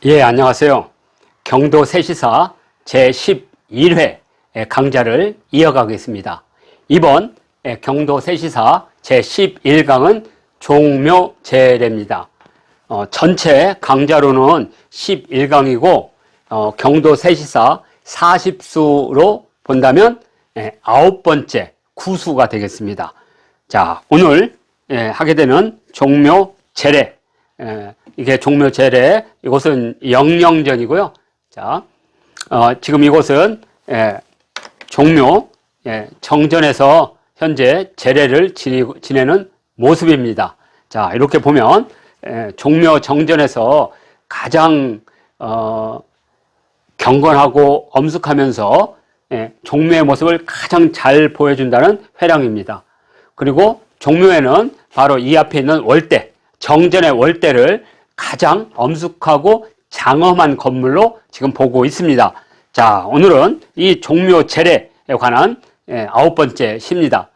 예, 안녕하세요. 경도 세시사 제11회 강좌를 이어가겠습니다. 이번 경도 세시사 제11강은 종묘제례입니다. 전체 강좌로는 11강이고 경도 세시사 40수로 본다면 9번째 구수가 되겠습니다. 자, 오늘 하게 되는 종묘제례, 이게 종묘제례, 이곳은 영령전이고요. 자, 지금 이곳은 종묘 정전에서 현재 제례를 지내는 모습입니다. 자, 이렇게 보면 종묘 정전에서 가장 경건하고 엄숙하면서 종묘의 모습을 가장 잘 보여준다는 회랑입니다. 그리고 종묘에는 바로 이 앞에 있는 월대, 정전의 월대를 가장 엄숙하고 장엄한 건물로 지금 보고 있습니다. 자, 오늘은 이 종묘 제례에 관한 9번째 시입니다.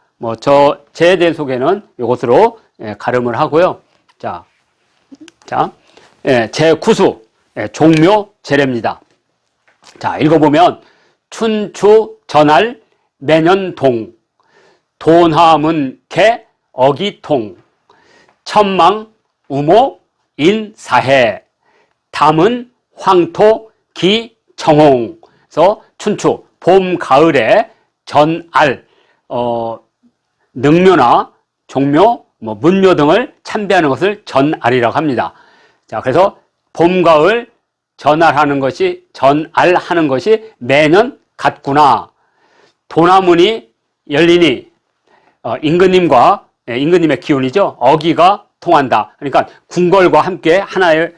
제에 대한 소개는 이것으로 가름을 하고요. 자, 제9수 종묘 제례입니다. 자, 읽어보면 춘추 전할 매년동 돈하문 개 어기통 천망 우모 인사해 담은 황토 기정홍. 그래서 춘추 봄 가을에 전알 능묘나 종묘 문묘 등을 참배하는 것을 전알이라고 합니다. 자, 그래서 봄 가을 전알하는 것이 매년 같구나. 도나문이 열리니 임금님과 임금님의 기운이죠. 어기가 통한다. 그러니까 궁궐과 함께 하나의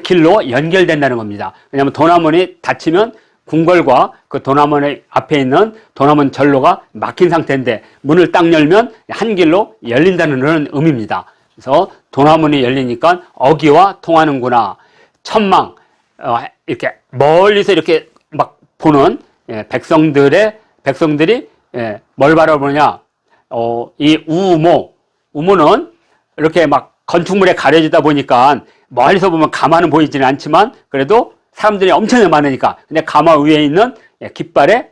길로 연결된다는 겁니다. 왜냐하면 도나문이 닫히면 궁궐과 그 도나문의 앞에 있는 도나문 전로가 막힌 상태인데 문을 딱 열면 한 길로 열린다는 그런 의미입니다. 그래서 도나문이 열리니까 어기와 통하는구나. 천망, 이렇게 멀리서 이렇게 막 보는 백성들이 뭘 바라보느냐. 이 우모는 이렇게 막 건축물에 가려지다 보니까 멀리서 보면 가마는 보이지는 않지만 그래도 사람들이 엄청 많으니까 근데 가마 위에 있는 깃발의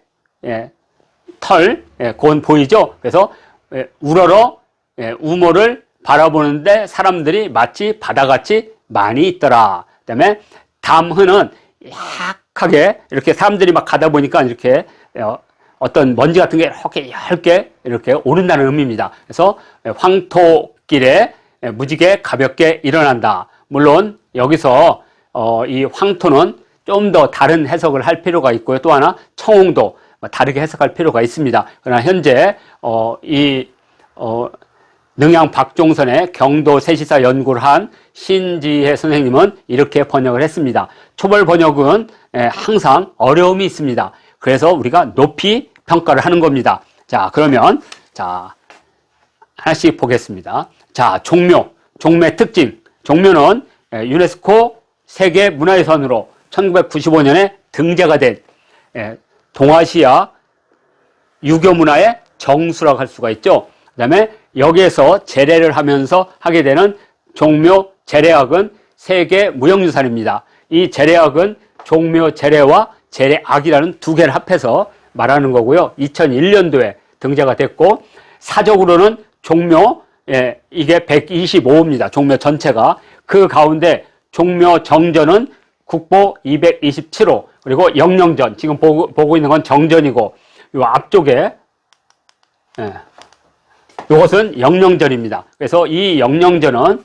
털, 그건 보이죠? 그래서 우러러 우모를 바라보는데 사람들이 마치 바다같이 많이 있더라. 그 다음에 담흐는 약하게 이렇게 사람들이 막 가다 보니까 이렇게 어떤 먼지 같은 게 이렇게 얇게 이렇게 오른다는 의미입니다. 그래서 황토길에 무지개 가볍게 일어난다. 물론 여기서 이 황토는 좀 더 다른 해석을 할 필요가 있고요. 또 하나 청홍도 다르게 해석할 필요가 있습니다. 그러나 현재 능양 박종선의 경도 세시사 연구를 한 신지혜 선생님은 이렇게 번역을 했습니다. 초벌 번역은 항상 어려움이 있습니다. 그래서 우리가 높이 평가를 하는 겁니다. 자, 그러면 하나씩 보겠습니다. 자, 종묘의 특징. 종묘는 유네스코 세계 문화유산으로 1995년에 등재가 된 동아시아 유교 문화의 정수라고 할 수가 있죠. 그다음에 여기에서 제례를 하면서 하게 되는 종묘 제례학은 세계 무형유산입니다. 이 제례학은 종묘 제례와 제례악이라는 두 개를 합해서 말하는 거고요. 2001년도에 등재가 됐고 사적으로는 종묘 이게 125호입니다. 종묘 전체가. 그 가운데 종묘 정전은 국보 227호, 그리고 영령전, 지금 보고 있는 건 정전이고 요 앞쪽에 이것은 영령전입니다. 그래서 이 영령전은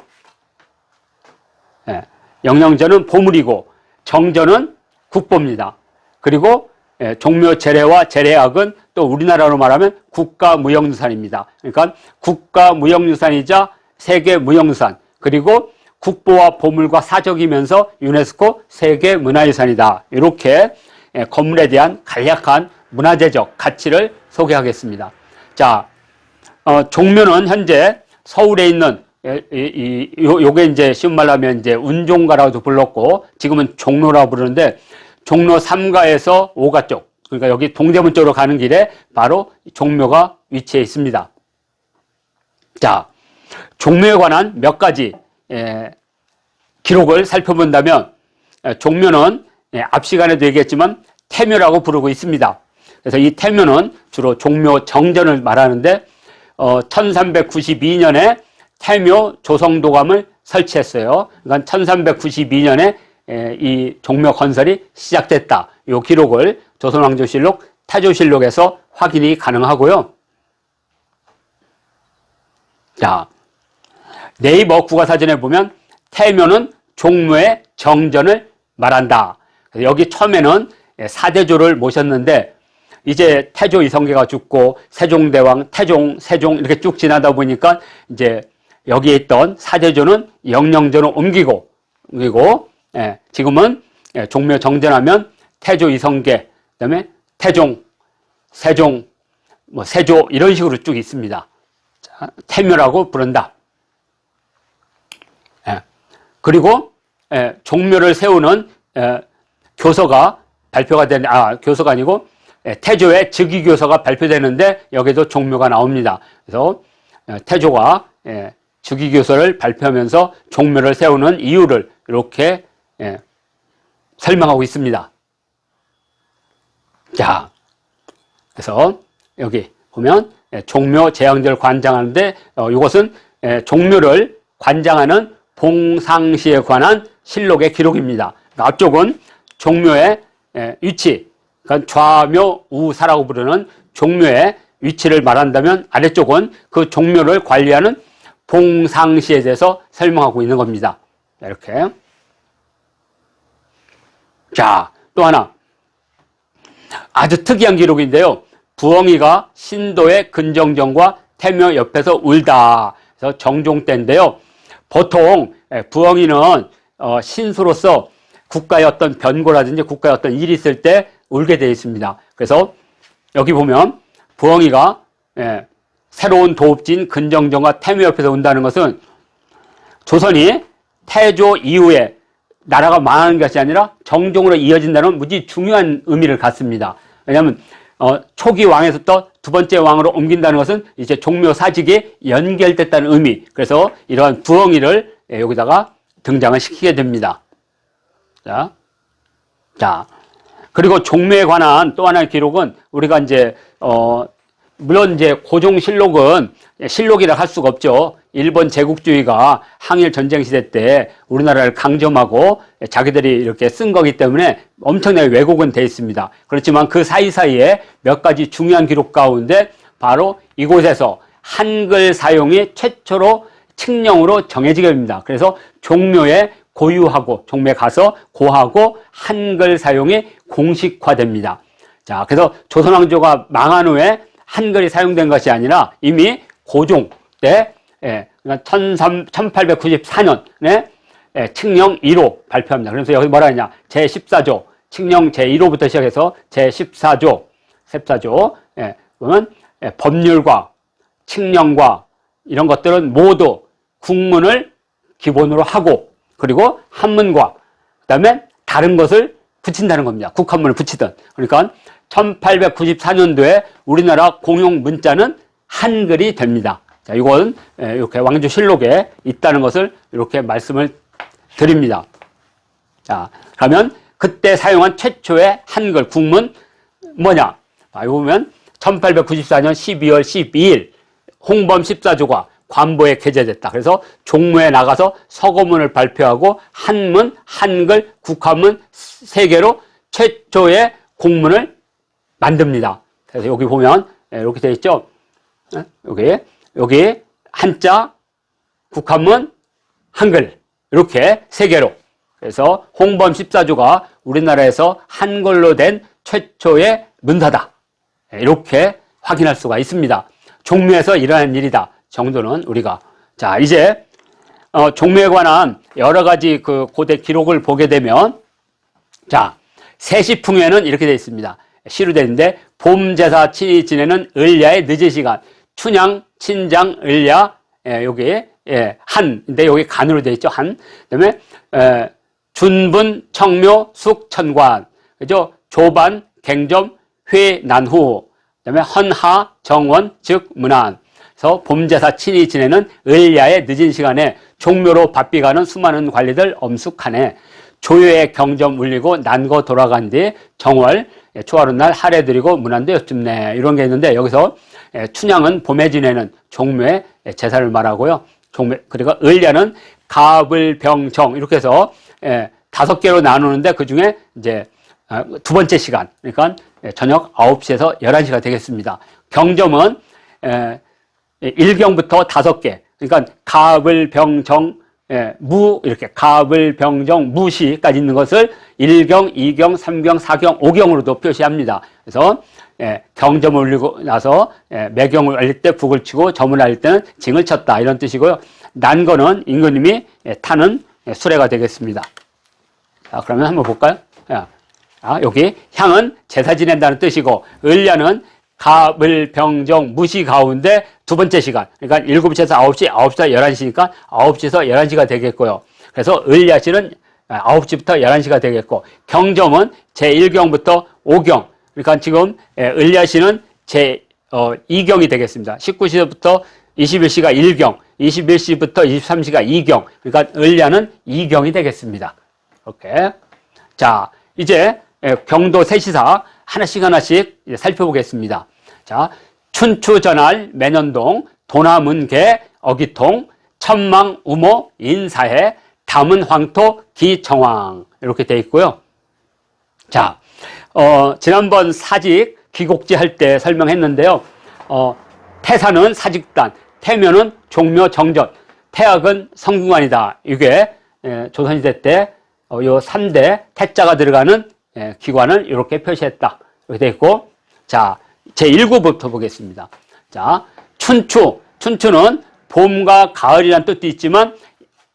보물이고 정전은 국보입니다. 그리고 종묘 제례와 제례악은 또 우리나라로 말하면 국가무형유산입니다. 그러니까 국가무형유산이자 세계무형유산, 그리고 국보와 보물과 사적이면서 유네스코 세계문화유산이다. 이렇게 건물에 대한 간략한 문화재적 가치를 소개하겠습니다. 자, 종묘는 현재 서울에 있는 요게 이제 쉬운 말로 하면 이제 운종가라고도 불렀고 지금은 종로라고 부르는데 종로 3가에서 5가 쪽, 그러니까 여기 동대문 쪽으로 가는 길에 바로 종묘가 위치해 있습니다. 자, 종묘에 관한 몇 가지 기록을 살펴본다면 종묘는 앞 시간에도 얘기했지만 태묘라고 부르고 있습니다. 그래서 이 태묘는 주로 종묘 정전을 말하는데 1392년에 태묘 조성도감을 설치했어요. 그러니까 1392년에 이 종묘 건설이 시작됐다. 이 기록을 조선왕조실록, 태조실록에서 확인이 가능하고요. 자, 네이버 국어사전에 보면 태묘는 종묘의 정전을 말한다. 그래서 여기 처음에는 사대조를 모셨는데 이제 태조 이성계가 죽고 세종대왕, 태종, 세종 이렇게 쭉 지나다 보니까 이제 여기에 있던 사대조는 영령전으로 옮기고 지금은 종묘 정전하면 태조 이성계, 그다음에 태종, 세종, 뭐 세조 이런 식으로 쭉 있습니다. 자, 태묘라고 부른다. 그리고 종묘를 세우는 교서가 발표가 되는 교서가 아니고 태조의 즉위교서가 발표되는데 여기도 종묘가 나옵니다. 그래서 태조가 즉위교서를 발표하면서 종묘를 세우는 이유를 이렇게 설명하고 있습니다. 자, 그래서 여기 보면 종묘 제왕절 관장하는데 이것은 종묘를 관장하는 봉상시에 관한 실록의 기록입니다. 앞쪽은 종묘의 위치, 그러니까 좌묘 우사라고 부르는 종묘의 위치를 말한다면 아래쪽은 그 종묘를 관리하는 봉상시에 대해서 설명하고 있는 겁니다. 이렇게. 자, 또 하나 아주 특이한 기록인데요. 부엉이가 신도의 근정정과 태묘 옆에서 울다. 그래서 정종 때인데요. 보통 부엉이는 신수로서 국가의 어떤 변고라든지 국가의 어떤 일이 있을 때 울게 되어 있습니다. 그래서 여기 보면 부엉이가 새로운 도읍진 근정정과 태묘 옆에서 운다는 것은 조선이 태조 이후에 나라가 망하는 것이 아니라 정종으로 이어진다는 무지 중요한 의미를 갖습니다. 왜냐하면 초기 왕에서부터 두 번째 왕으로 옮긴다는 것은 이제 종묘 사직이 연결됐다는 의미. 그래서 이러한 부엉이를 여기다가 등장을 시키게 됩니다. 자, 그리고 종묘에 관한 또 하나의 기록은 우리가 이제 물론 이제 고종실록은 실록이라 할 수가 없죠. 일본 제국주의가 항일 전쟁 시대 때 우리나라를 강점하고 자기들이 이렇게 쓴 거기 때문에 엄청나게 왜곡은 돼 있습니다. 그렇지만 그 사이사이에 몇 가지 중요한 기록 가운데 바로 이곳에서 한글 사용이 최초로 칙령으로 정해지게 됩니다. 그래서 종묘에 고유하고 종묘에 가서 고하고 한글 사용이 공식화됩니다. 자, 그래서 조선왕조가 망한 후에 한글이 사용된 것이 아니라 이미 고종 때 1894년에 칙령 1호 발표합니다. 그래서 여기 뭐라 하냐? 제14조, 칙령 제1호부터 시작해서 제14조, 그러면 법률과 칙령과 이런 것들은 모두 국문을 기본으로 하고 그리고 한문과 그다음에 다른 것을 붙인다는 겁니다. 국한문을 붙이든. 그러니까 1894년도에 우리나라 공용 문자는 한글이 됩니다. 자, 이건 이렇게 왕조실록에 있다는 것을 이렇게 말씀을 드립니다. 자, 그러면 그때 사용한 최초의 한글 국문 뭐냐? 이거 보면 1894년 12월 12일 홍범 14조가 관보에 게재됐다. 그래서 종묘에 나가서 서거문을 발표하고 한문, 한글, 국한문 세 개로 최초의 공문을 만듭니다. 그래서 여기 보면 이렇게 되어 있죠. 여기 한자, 국한문, 한글 이렇게 세 개로. 그래서 홍범 14조가 우리나라에서 한글로 된 최초의 문서다. 이렇게 확인할 수가 있습니다. 종묘에서 일어난 일이다 정도는 우리가. 자, 이제 종묘에 관한 여러 가지 그 고대 기록을 보게 되면, 자, 세시풍에는 이렇게 되어 있습니다. 시로 되어 있는데, 봄 제사 친히 지내는 을야의 늦은 시간, 춘향, 친장, 을야, 여기 한, 근데 여기 간으로 되어 있죠. 한. 그다음에 준분, 청묘, 숙, 천관, 그죠? 조반, 갱점, 회, 난후, 그다음에 헌하, 정원, 즉 문안. 그래서 봄제사 친히 지내는 을야의 늦은 시간에 종묘로 바삐가는 수많은 관리들 엄숙하네. 조유의 경점 울리고 난거 돌아간 뒤 정월 초하룻 날 하례 드리고 문안도 여쭙네. 이런 게 있는데 여기서 춘향은 봄에 지내는 종묘의 제사를 말하고요. 종묘, 그리고 을야는 가불병정 이렇게 해서 5개로 나누는데 그 중에 이제 두 번째 시간, 그러니까 저녁 9시에서 11시가 되겠습니다. 경점은 1경부터 5개, 그러니까 가불병정, 무, 이렇게 가불병정, 무시까지 있는 것을 1경, 2경, 3경, 4경, 5경으로도 표시합니다. 그래서 경점을 올리고 나서 매경을 알릴 때 북을 치고 점을 알릴 때는 징을 쳤다 이런 뜻이고요. 난거는 임금님이 타는 수레가 되겠습니다. 자, 그러면 한번 볼까요? 여기 향은 제사 지낸다는 뜻이고 을야는 가불병정 무시 가운데 두 번째 시간, 그러니까 7시에서 9시, 9시에서 11시니까 9시에서 11시가 되겠고요. 그래서 을야시는 9시부터 11시가 되겠고, 경점은 제1경부터 5경, 그러니까 지금 을야시는 제2경이 되겠습니다. 19시부터 21시가 1경, 21시부터 23시가 2경, 그러니까 을야는 2경이 되겠습니다. 이렇게. 자, 이제 경도 세시사 하나씩 살펴보겠습니다. 자, 춘추전할 매년동, 도나문계, 어기통, 천망, 우모, 인사해, 담은 황토, 기정황 이렇게 되어 있고요. 자, 지난번 사직 귀곡지 할 때 설명했는데요. 태사는 사직단, 태묘는 종묘 정전, 태학은 성궁관이다. 이게 조선시대 때 요 3대 태자가 들어가는 기관을 이렇게 표시했다. 이렇게 되어 있고, 자, 제1구부터 보겠습니다. 자, 춘추는 봄과 가을이라는 뜻도 있지만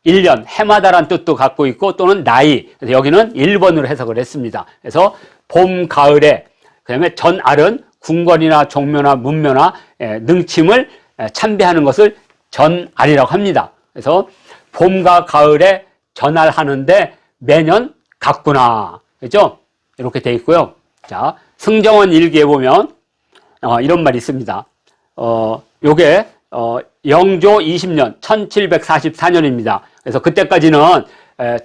1년, 해마다라는 뜻도 갖고 있고 또는 나이. 그래서 여기는 1번으로 해석을 했습니다. 그래서 봄, 가을에, 그 다음에 전알은 궁궐이나 종묘나 문묘나 능침을 참배하는 것을 전알이라고 합니다. 그래서 봄과 가을에 전알하는데 매년 같구나. 그죠? 이렇게 돼 있고요. 자, 승정원 일기에 보면, 이런 말이 있습니다. 요게, 영조 20년, 1744년입니다. 그래서 그때까지는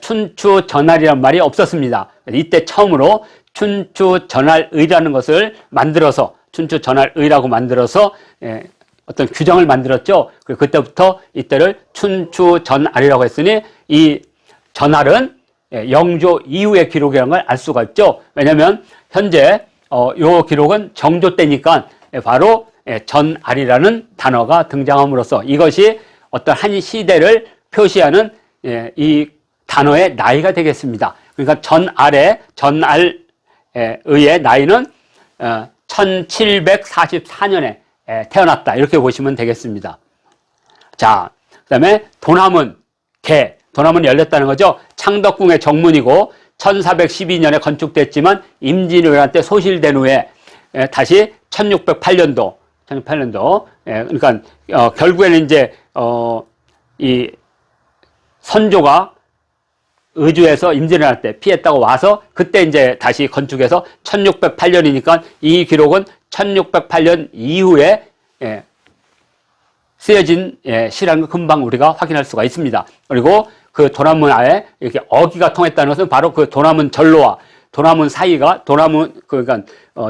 춘추 전할이란 말이 없었습니다. 이때 처음으로 춘추 전할의라는 것을 만들어서, 춘추 전할의라고 만들어서, 어떤 규정을 만들었죠. 그리고 그때부터 이때를 춘추 전할이라고 했으니, 이 전할은 영조 이후의 기록이라는 걸 알 수가 있죠. 왜냐하면 현재 요 기록은 정조 때니까 바로 전알이라는 단어가 등장함으로써 이것이 어떤 한 시대를 표시하는 이 단어의 나이가 되겠습니다. 그러니까 전알의 나이는 1744년에 태어났다 이렇게 보시면 되겠습니다. 자, 그다음에 도남은 개. 도남은 열렸다는 거죠. 창덕궁의 정문이고 1412년에 건축됐지만 임진왜란 때 소실된 후에 다시 1608년도 그러니까 결국에는 이제 이 선조가 의주에서 임진왜란 때 피했다고 와서 그때 이제 다시 건축해서 1608년이니까 이 기록은 1608년 이후에 쓰여진 시라는 걸 금방 우리가 확인할 수가 있습니다. 그리고 그 도남문 아래 이렇게 어기가 통했다는 것은 바로 그 도남문 전로와 도남문 사이가 그러니까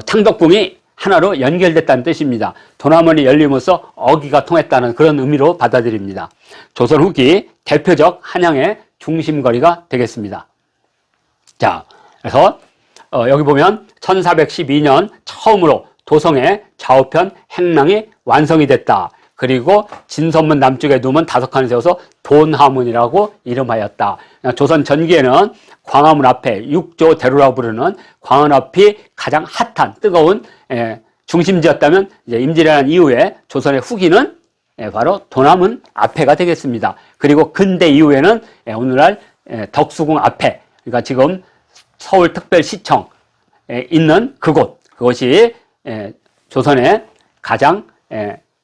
창덕궁이 하나로 연결됐다는 뜻입니다. 도남문이 열림으로써 어기가 통했다는 그런 의미로 받아들입니다. 조선 후기 대표적 한양의 중심거리가 되겠습니다. 자, 그래서 여기 보면 1412년 처음으로 도성의 좌우편 행랑이 완성이 됐다. 그리고 진선문 남쪽에 누문 5칸을 세워서 돈하문이라고 이름하였다. 조선 전기에는 광화문 앞에 육조대로라고 부르는 광화문 앞이 가장 핫한 뜨거운 중심지였다면 이제 임진왜란 이후에 조선의 후기는 바로 돈하문 앞에가 되겠습니다. 그리고 근대 이후에는 오늘날 덕수궁 앞에, 그러니까 지금 서울특별시청에 있는 그곳이 조선의 가장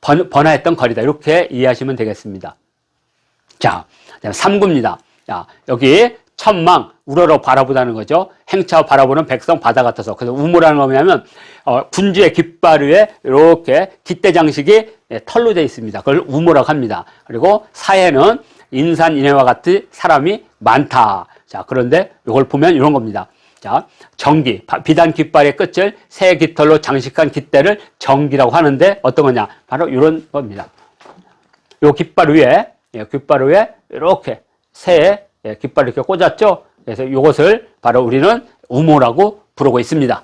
번화했던 거리다. 이렇게 이해하시면 되겠습니다. 자, 3구입니다. 자, 여기 천망, 우러러 바라보다는 거죠. 행차 바라보는 백성 바다 같아서. 그래서 우모라는 거 뭐냐면, 군주의 깃발 위에 이렇게 깃대 장식이 털로 되어 있습니다. 그걸 우모라고 합니다. 그리고 사해는 인산 인해와 같은 사람이 많다. 자, 그런데 이걸 보면 이런 겁니다. 자, 정기, 비단 깃발의 끝을 새 깃털로 장식한 깃대를 정기라고 하는데 어떤 거냐? 바로 이런 겁니다. 요 깃발 위에, 깃발 위에 이렇게 새 깃발 이렇게 꽂았죠? 그래서 이것을 바로 우리는 우모라고 부르고 있습니다.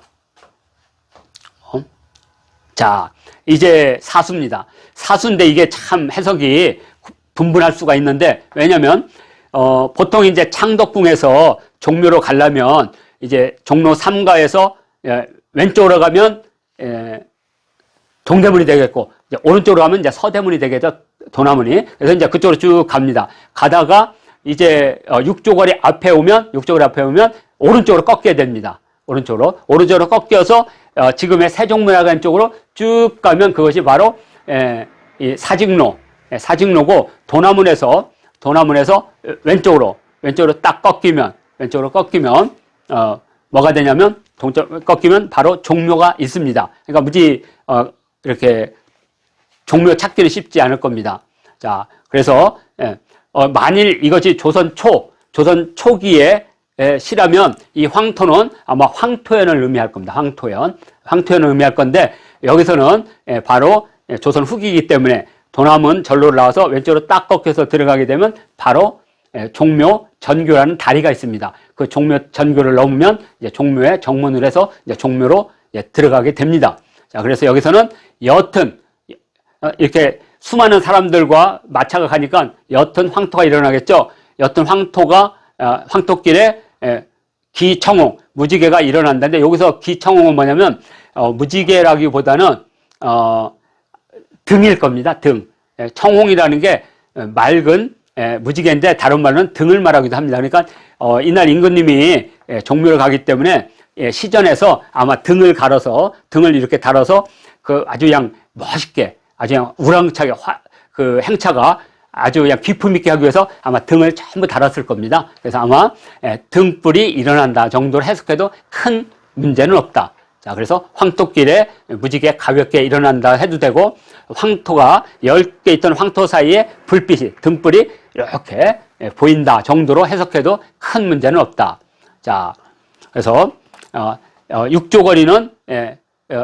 자, 이제 사수입니다. 사수인데 이게 참 해석이 분분할 수가 있는데, 왜냐면, 보통 이제 창덕궁에서 종묘로 가려면, 이제 종로 3가에서 왼쪽으로 가면, 동대문이 되겠고, 이제 오른쪽으로 가면 이제 서대문이 되겠죠. 도남문이. 그래서 이제 그쪽으로 쭉 갑니다. 가다가 이제 육조거리 앞에 오면, 오른쪽으로 꺾게 됩니다. 오른쪽으로 꺾여서 지금의 세종문화관 쪽으로 쭉 가면 그것이 바로 이 사직로고 도남문에서 왼쪽으로 딱 꺾이면 뭐가 되냐면 꺾이면 바로 종묘가 있습니다. 그러니까 무지 이렇게 종묘 찾기는 쉽지 않을 겁니다. 자, 그래서 만일 이것이 조선 초기에 시라면 이 황토는 아마 황토연을 의미할 겁니다. 황토연을 의미할 건데 여기서는 바로 조선 후기이기 때문에 도남은 절로를 나와서 왼쪽으로 딱 꺾여서 들어가게 되면 바로 종묘 전교라는 다리가 있습니다. 그 종묘 전교를 넘으면 이제 종묘에 정문을 해서 이제 종묘로 들어가게 됩니다. 자, 그래서 여기서는 여튼 이렇게 수많은 사람들과 마차가 가니까 여튼 황토가 일어나겠죠. 여튼 황토길에 기청홍, 무지개가 일어난다는데 여기서 기청홍은 뭐냐면 무지개라기보다는 등일 겁니다. 등. 청홍이라는 게 맑은 무지개인데 다른 말로는 등을 말하기도 합니다. 그러니까 이날 임금님이 종묘를 가기 때문에 시전에서 아마 등을 이렇게 달아서 그 아주 그냥 멋있게 아주 그냥 우렁차게 그 행차가 아주 그냥 기품 있게 하기 위해서 아마 등을 전부 달았을 겁니다. 그래서 아마 등불이 일어난다 정도로 해석해도 큰 문제는 없다. 자, 그래서 황토길에 무지개 가볍게 일어난다 해도 되고, 황토가 10개 있던 황토 사이에 등불이 이렇게 보인다 정도로 해석해도 큰 문제는 없다. 자, 그래서 육조거리는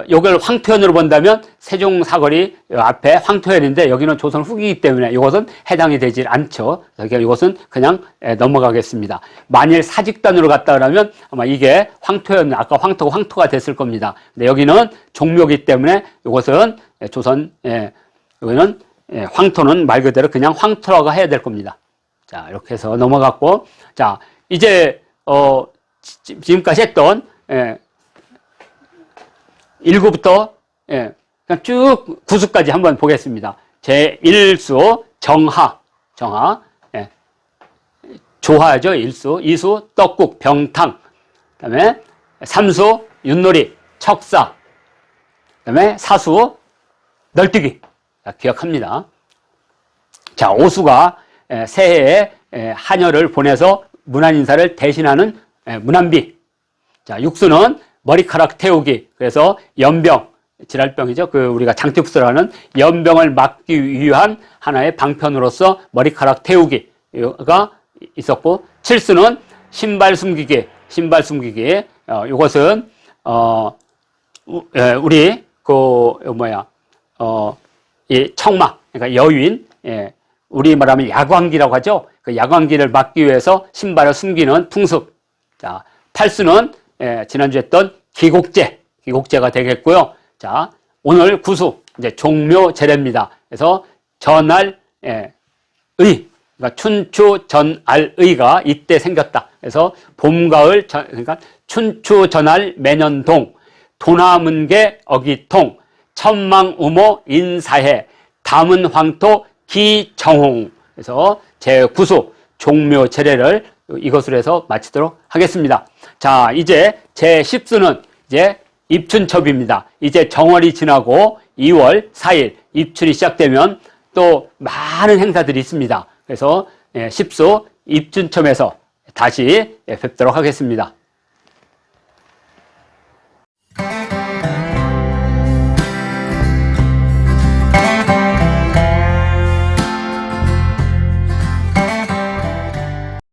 이걸 황토현으로 본다면 세종사거리 앞에 황토현인데 여기는 조선 후기이기 때문에 이것은 해당이 되질 않죠. 그래서 이것은 그냥 넘어가겠습니다. 만일 사직단으로 갔다 그러면 아마 이게 황토현, 아까 황토가 됐을 겁니다. 근데 여기는 종묘이기 때문에 이것은 여기는 황토는 말 그대로 그냥 황토라고 해야 될 겁니다. 자, 이렇게 해서 넘어갔고, 자, 이제 지금까지 했던 1구부터 그냥 쭉 9수까지 한번 보겠습니다. 제1수 정하, 조화죠. 1수, 2수 떡국, 병탕, 그다음에 3수 윷놀이, 척사, 그다음에 4수 널뛰기. 자, 기억합니다. 자, 5수가 새해에 한여를 보내서 문안인사를 대신하는 문안비. 자, 6수는 머리카락 태우기. 그래서 연병, 질랄병이죠. 우리가 장티푸스라는 연병을 막기 위한 하나의 방편으로서 머리카락 태우기가 있었고, 7수는 신발 숨기기. 이것은 우리 이 청막, 그러니까 여윈, 우리 말하면 야광기라고 하죠. 그 야광기를 막기 위해서 신발을 숨기는 풍습. 자, 8수는 지난주에 했던 기곡제가 되겠고요. 자, 오늘 9수, 이제 종묘 제례입니다. 그래서 전알의, 그러니까 춘추 전알의가 이때 생겼다. 그래서 봄, 가을, 그러니까 춘추 전알 매년동, 도나문계 어기통, 천망우모 인사해, 담은 황토 기정홍. 그래서 제9수 종묘 제례를 이것으로 해서 마치도록 하겠습니다. 자, 이제 제10수는 이제 입춘첩입니다. 이제 정월이 지나고 2월 4일 입춘이 시작되면 또 많은 행사들이 있습니다. 그래서 10수 입춘첩에서 다시 뵙도록 하겠습니다.